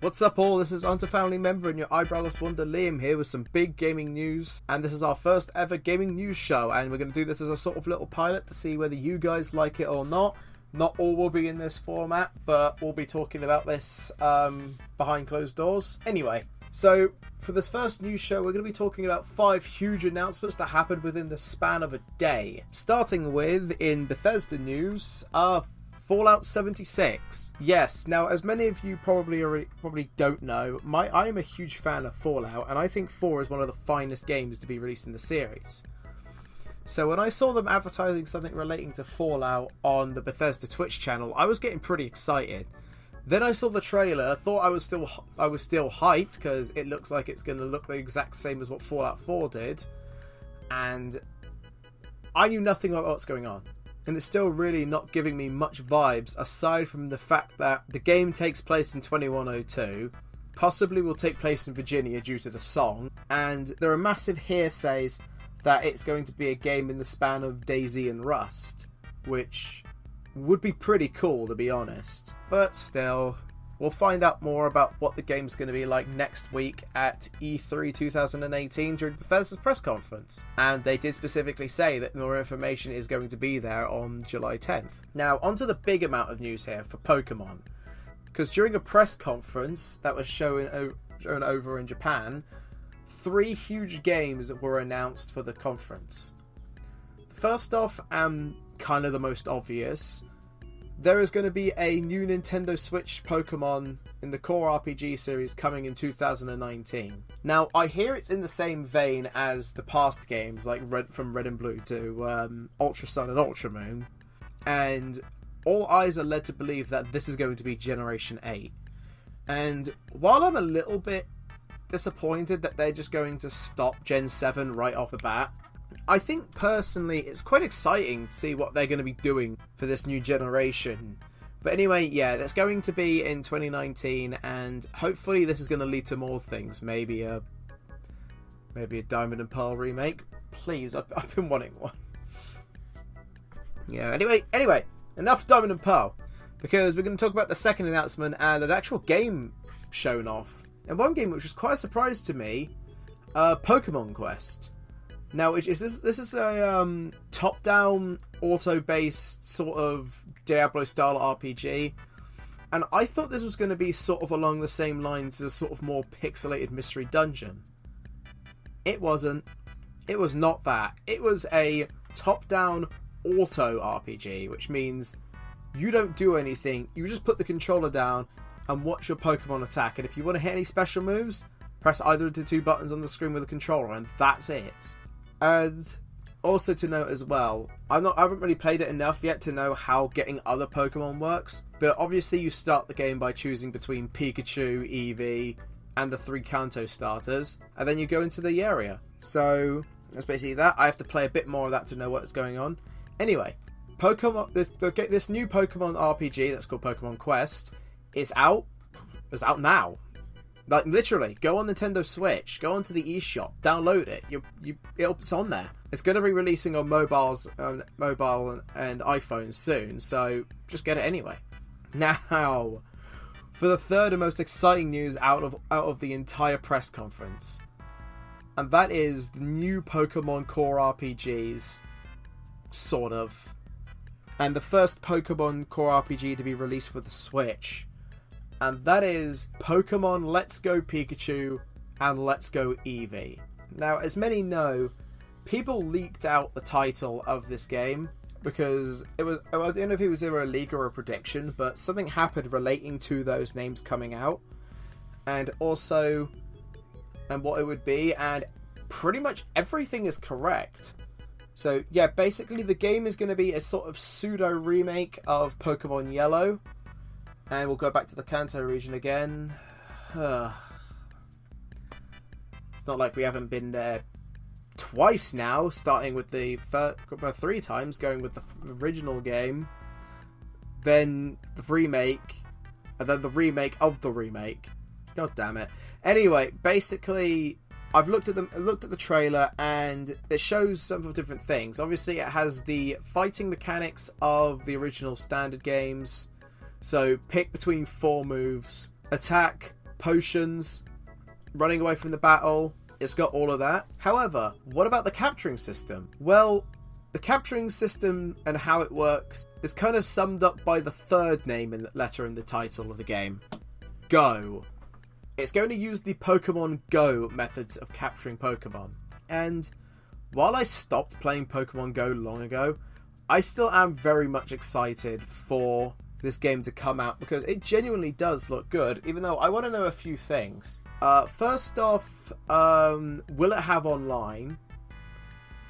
What's up all, this is Hunter Family Member and your Eyebrowless Wonder Liam here with some big gaming news, and this is our first ever gaming news show, and we're going to do this as a sort of little pilot to see whether you guys like it or not. Not all will be in this format, but we'll be talking about this behind closed doors. Anyway, so for this first news show, we're going to be talking about 5 huge announcements that happened within the span of a day. Starting with, in Bethesda news, Fallout 76. Yes, now as many of you probably don't know, I am a huge fan of Fallout, and I think 4 is one of the finest games to be released in the series. So when I saw them advertising something relating to Fallout on the Bethesda Twitch channel, I was getting pretty excited. Then I saw the trailer, thought I was still hyped because it looks like it's going to look the exact same as what Fallout 4 did, and I knew nothing about what's going on. And it's still really not giving me much vibes, aside from the fact that the game takes place in 2102, possibly will take place in Virginia due to the song, and there are massive hearsays that it's going to be a game in the span of DayZ and Rust, which would be pretty cool, to be honest. But still, we'll find out more about what the game's going to be like next week at E3 2018 during Bethesda's press conference. And they did specifically say that more information is going to be there on July 10th. Now, onto the big amount of news here for Pokemon. Because during a press conference that was shown over in Japan, 3 huge games were announced for the conference. First off, and kind of the most obvious, there is going to be a new Nintendo Switch Pokemon in the core RPG series coming in 2019. Now, I hear it's in the same vein as the past games, like from Red and Blue to Ultra Sun and Ultra Moon, and all eyes are led to believe that this is going to be Generation 8. And while I'm a little bit disappointed that they're just going to stop Gen 7 right off the bat, I think personally it's quite exciting to see what they're going to be doing for this new generation. But anyway, yeah, that's going to be in 2019, and hopefully this is going to lead to more things. Maybe a Diamond and Pearl remake. Please, I've been wanting one. Yeah, anyway, enough Diamond and Pearl, because we're going to talk about the second announcement and an actual game shown off. And one game which was quite a surprise to me, Pokemon Quest. Now, this is a top-down, auto-based sort of Diablo-style RPG, and I thought this was going to be sort of along the same lines as a sort of more pixelated mystery dungeon. It wasn't. It was not that. It was a top-down auto RPG, which means you don't do anything. You just put the controller down and watch your Pokemon attack, and if you want to hit any special moves, press either of the 2 buttons on the screen with the controller, and that's it. And also to note as well, I haven't really played it enough yet to know how getting other Pokemon works, but obviously you start the game by choosing between Pikachu, Eevee, and the 3 Kanto starters, and then you go into the area. So that's basically that. I have to play a bit more of that to know what's going on. Anyway, this new Pokemon RPG that's called Pokemon Quest is out. It's out now. Like, literally, go on Nintendo Switch, go onto the eShop, download it. It's on there. It's going to be releasing on mobile and iPhones soon, so just get it anyway. Now, for the third and most exciting news out of the entire press conference, and that is the new Pokemon core RPGs, sort of, and the first Pokemon core RPG to be released for the Switch. And that is Pokemon Let's Go Pikachu and Let's Go Eevee. Now, as many know, people leaked out the title of this game because I don't know if it was either a leak or a prediction, but something happened relating to those names coming out, and also what it would be, and pretty much everything is correct. So yeah, basically the game is going to be a sort of pseudo remake of Pokemon Yellow. And we'll go back to the Kanto region again. It's not like we haven't been there twice now, starting with the 3 times, going with the original game, then the remake, and then the remake of the remake. God damn it. Anyway, basically, I've looked at the trailer, and it shows some different things. Obviously, it has the fighting mechanics of the original standard games. So pick between 4 moves: attack, potions, running away from the battle. It's got all of that. However, what about the capturing system? Well, the capturing system and how it works is kind of summed up by the third name and letter in the title of the game. Go. It's going to use the Pokemon Go methods of capturing Pokemon. And while I stopped playing Pokemon Go long ago, I still am very much excited for this game to come out because it genuinely does look good, even though I want to know a few things. First off, will it have online?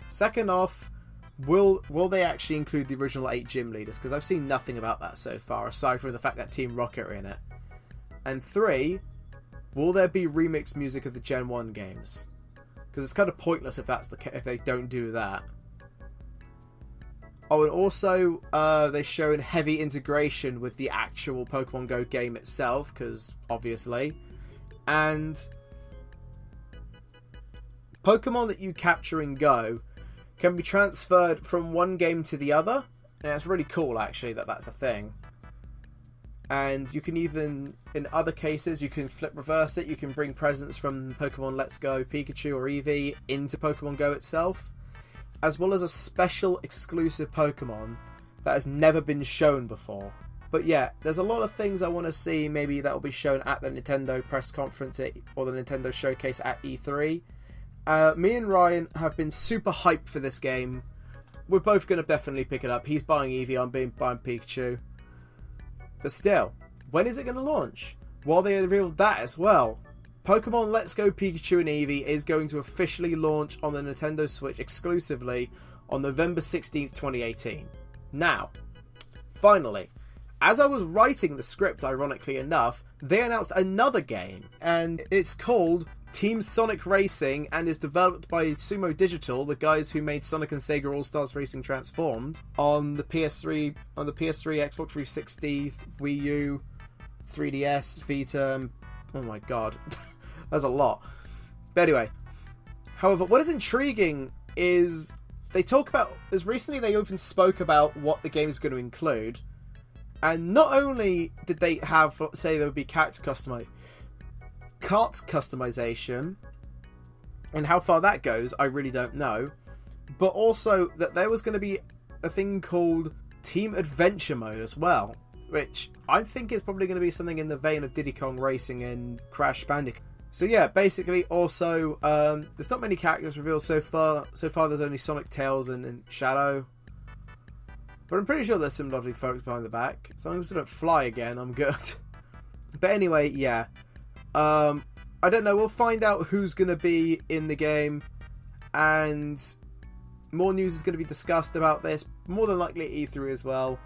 Second off, will they actually include the original 8 gym leaders? Because I've seen nothing about that so far, aside from the fact that Team Rocket are in it. And 3, will there be remixed music of the Gen 1 games? Because it's kind of pointless if they don't do that. Oh, and also, they've shown heavy integration with the actual Pokemon Go game itself, because obviously. And Pokemon that you capture in Go can be transferred from one game to the other. And it's really cool, actually, that that's a thing. And you can even, in other cases, you can flip reverse it. You can bring presents from Pokemon Let's Go Pikachu or Eevee into Pokemon Go itself, as well as a special exclusive Pokemon that has never been shown before. But yeah, there's a lot of things I want to see maybe that will be shown at the Nintendo press conference or the Nintendo showcase at E3. Me and Ryan have been super hyped for this game. We're both going to definitely pick it up. He's buying Eevee, I'm buying Pikachu. But still, when is it going to launch? Well, they revealed that as well. Pokemon Let's Go Pikachu and Eevee is going to officially launch on the Nintendo Switch exclusively on November 16th, 2018. Now, finally, as I was writing the script, ironically enough, they announced another game, and it's called Team Sonic Racing and is developed by Sumo Digital, the guys who made Sonic and Sega All-Stars Racing Transformed on the PS3, Xbox 360, Wii U, 3DS, Vita. Oh my god, that's a lot. But anyway, however, what is intriguing is they talk about, as recently they even spoke about what the game is going to include, and not only did they have, say, there would be cart customization, and how far that goes I really don't know, but also that there was going to be a thing called Team Adventure Mode as well, which I think is probably going to be something in the vein of Diddy Kong Racing and Crash Bandicoot. So yeah, basically also there's not many characters revealed so far. There's only Sonic, Tails and Shadow, but I'm pretty sure there's some lovely folks behind the back. As long as they don't fly again, I'm good. But anyway, yeah. I don't know, we'll find out who's going to be in the game, and more news is going to be discussed about this, more than likely at E3 as well,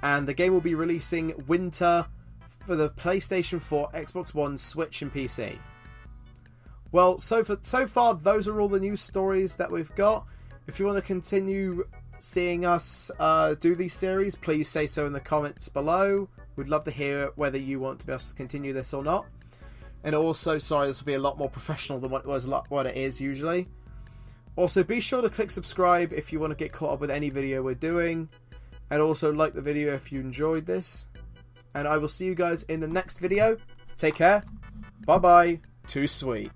and the game will be releasing winter for the PlayStation 4, Xbox One, Switch and PC. Well, so far those are all the news stories that we've got. If you want to continue seeing us do these series, please say so in the comments below. We'd love to hear whether you want to be able to continue this or not. And also, sorry, this will be a lot more professional than what it is usually. Also, be sure to click subscribe if you want to get caught up with any video we're doing. And also like the video if you enjoyed this. And I will see you guys in the next video. Take care. Bye bye. Too sweet.